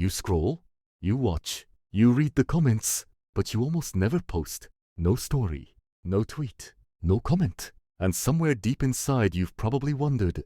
You scroll, you watch, you read the comments, but you almost never post. No story, no tweet, no comment. And somewhere deep inside you've probably wondered,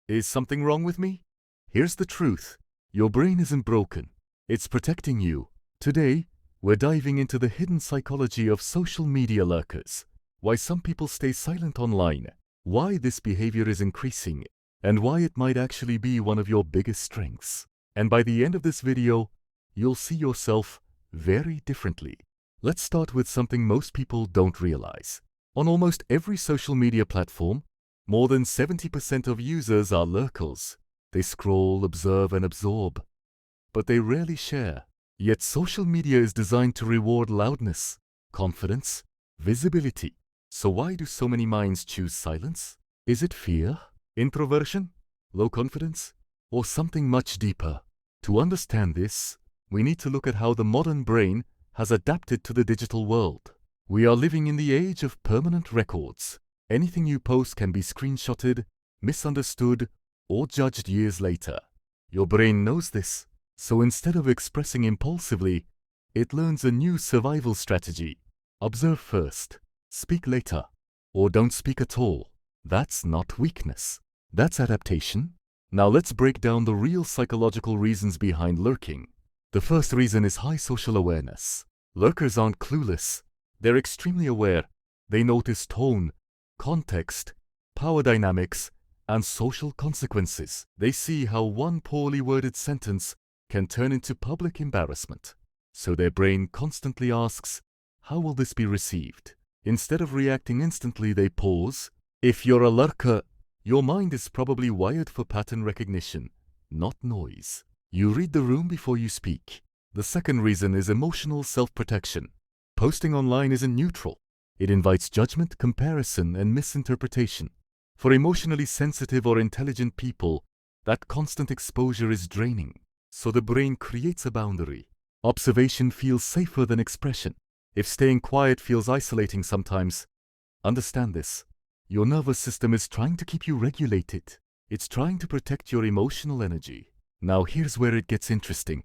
is something wrong with me? Here's the truth. Your brain isn't broken. It's protecting you. Today, we're diving into the hidden psychology of social media lurkers. Why some people stay silent online, why this behavior is increasing, and why it might actually be one of your biggest strengths. And by the end of this video, you'll see yourself very differently. Let's start with something most people don't realize. On almost every social media platform, more than 70% of users are lurkers. They scroll, observe, and absorb, but they rarely share. Yet social media is designed to reward loudness, confidence, visibility. So why do so many minds choose silence? Is it fear, introversion, low confidence, or something much deeper? To understand this, we need to look at how the modern brain has adapted to the digital world. We are living in the age of permanent records. Anything you post can be screenshotted, misunderstood, or judged years later. Your brain knows this, so instead of expressing impulsively, it learns a new survival strategy. Observe first, speak later, or don't speak at all. That's not weakness. That's adaptation. Now let's break down the real psychological reasons behind lurking. The first reason is high social awareness. Lurkers aren't clueless. They're extremely aware. They notice tone, context, power dynamics, and social consequences. They see how one poorly worded sentence can turn into public embarrassment. So their brain constantly asks, how will this be received? Instead of reacting instantly, they pause. If you're a lurker, your mind is probably wired for pattern recognition, not noise. You read the room before you speak. The second reason is emotional self-protection. Posting online isn't neutral. It invites judgment, comparison, and misinterpretation. For emotionally sensitive or intelligent people, that constant exposure is draining. So the brain creates a boundary. Observation feels safer than expression. If staying quiet feels isolating sometimes, understand this. Your nervous system is trying to keep you regulated. It's trying to protect your emotional energy. Now here's where it gets interesting.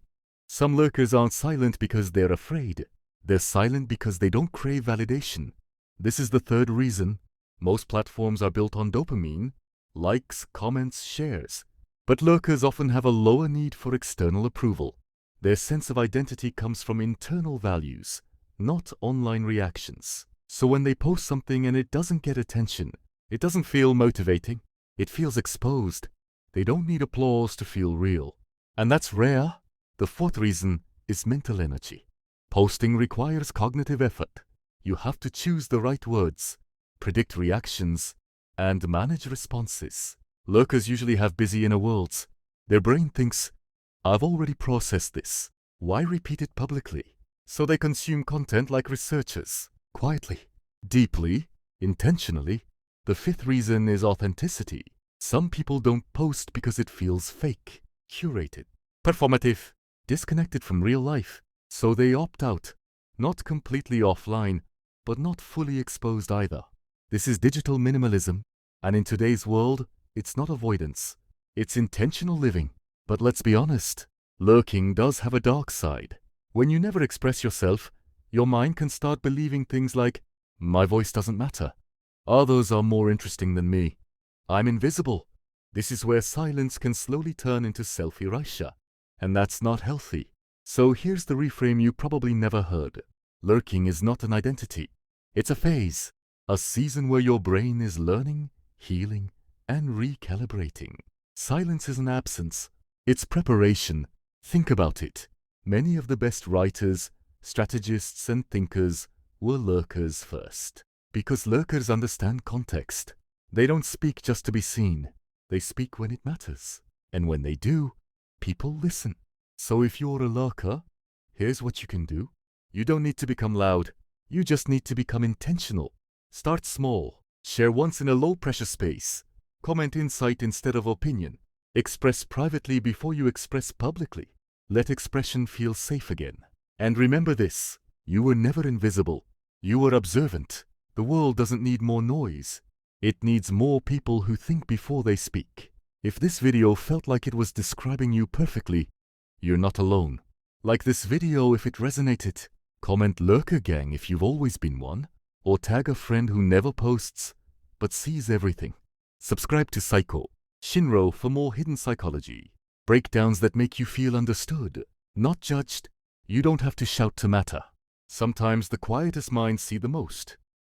Some lurkers aren't silent because they're afraid. They're silent because they don't crave validation. This is the third reason. Most platforms are built on dopamine, likes, comments, shares. But lurkers often have a lower need for external approval. Their sense of identity comes from internal values, not online reactions. So when they post something and it doesn't get attention, it doesn't feel motivating. It feels exposed. They don't need applause to feel real. And that's rare. The fourth reason is mental energy. Posting requires cognitive effort. You have to choose the right words, predict reactions, and manage responses. Lurkers usually have busy inner worlds. Their brain thinks, I've already processed this. Why repeat it publicly? So they consume content like researchers, quietly, deeply, intentionally. The fifth reason is authenticity. Some people don't post because it feels fake, curated, performative, disconnected from real life. So they opt out, not completely offline, but not fully exposed either. This is digital minimalism, and in today's world, it's not avoidance. It's intentional living. But let's be honest, lurking does have a dark side. When you never express yourself, your mind can start believing things like, my voice doesn't matter. Others are more interesting than me. I'm invisible. This is where silence can slowly turn into self-erasure, and that's not healthy. So here's the reframe you probably never heard. Lurking is not an identity. It's a phase, a season where your brain is learning, healing, and recalibrating. Silence is an absence. It's preparation. Think about it. Many of the best writers, strategists, and thinkers were lurkers first. Because lurkers understand context. They don't speak just to be seen. They speak when it matters. And when they do, people listen. So if you're a lurker, here's what you can do. You don't need to become loud. You just need to become intentional. Start small. Share once in a low-pressure space. Comment insight instead of opinion. Express privately before you express publicly. Let expression feel safe again. And remember this, you were never invisible. You were observant. The world doesn't need more noise. It needs more people who think before they speak. If this video felt like it was describing you perfectly, you're not alone. Like this video if it resonated. Comment Lurker Gang if you've always been one. Or tag a friend who never posts but sees everything. Subscribe to Shinro for more hidden psychology. Breakdowns that make you feel understood, not judged. You don't have to shout to matter. Sometimes the quietest minds see the most.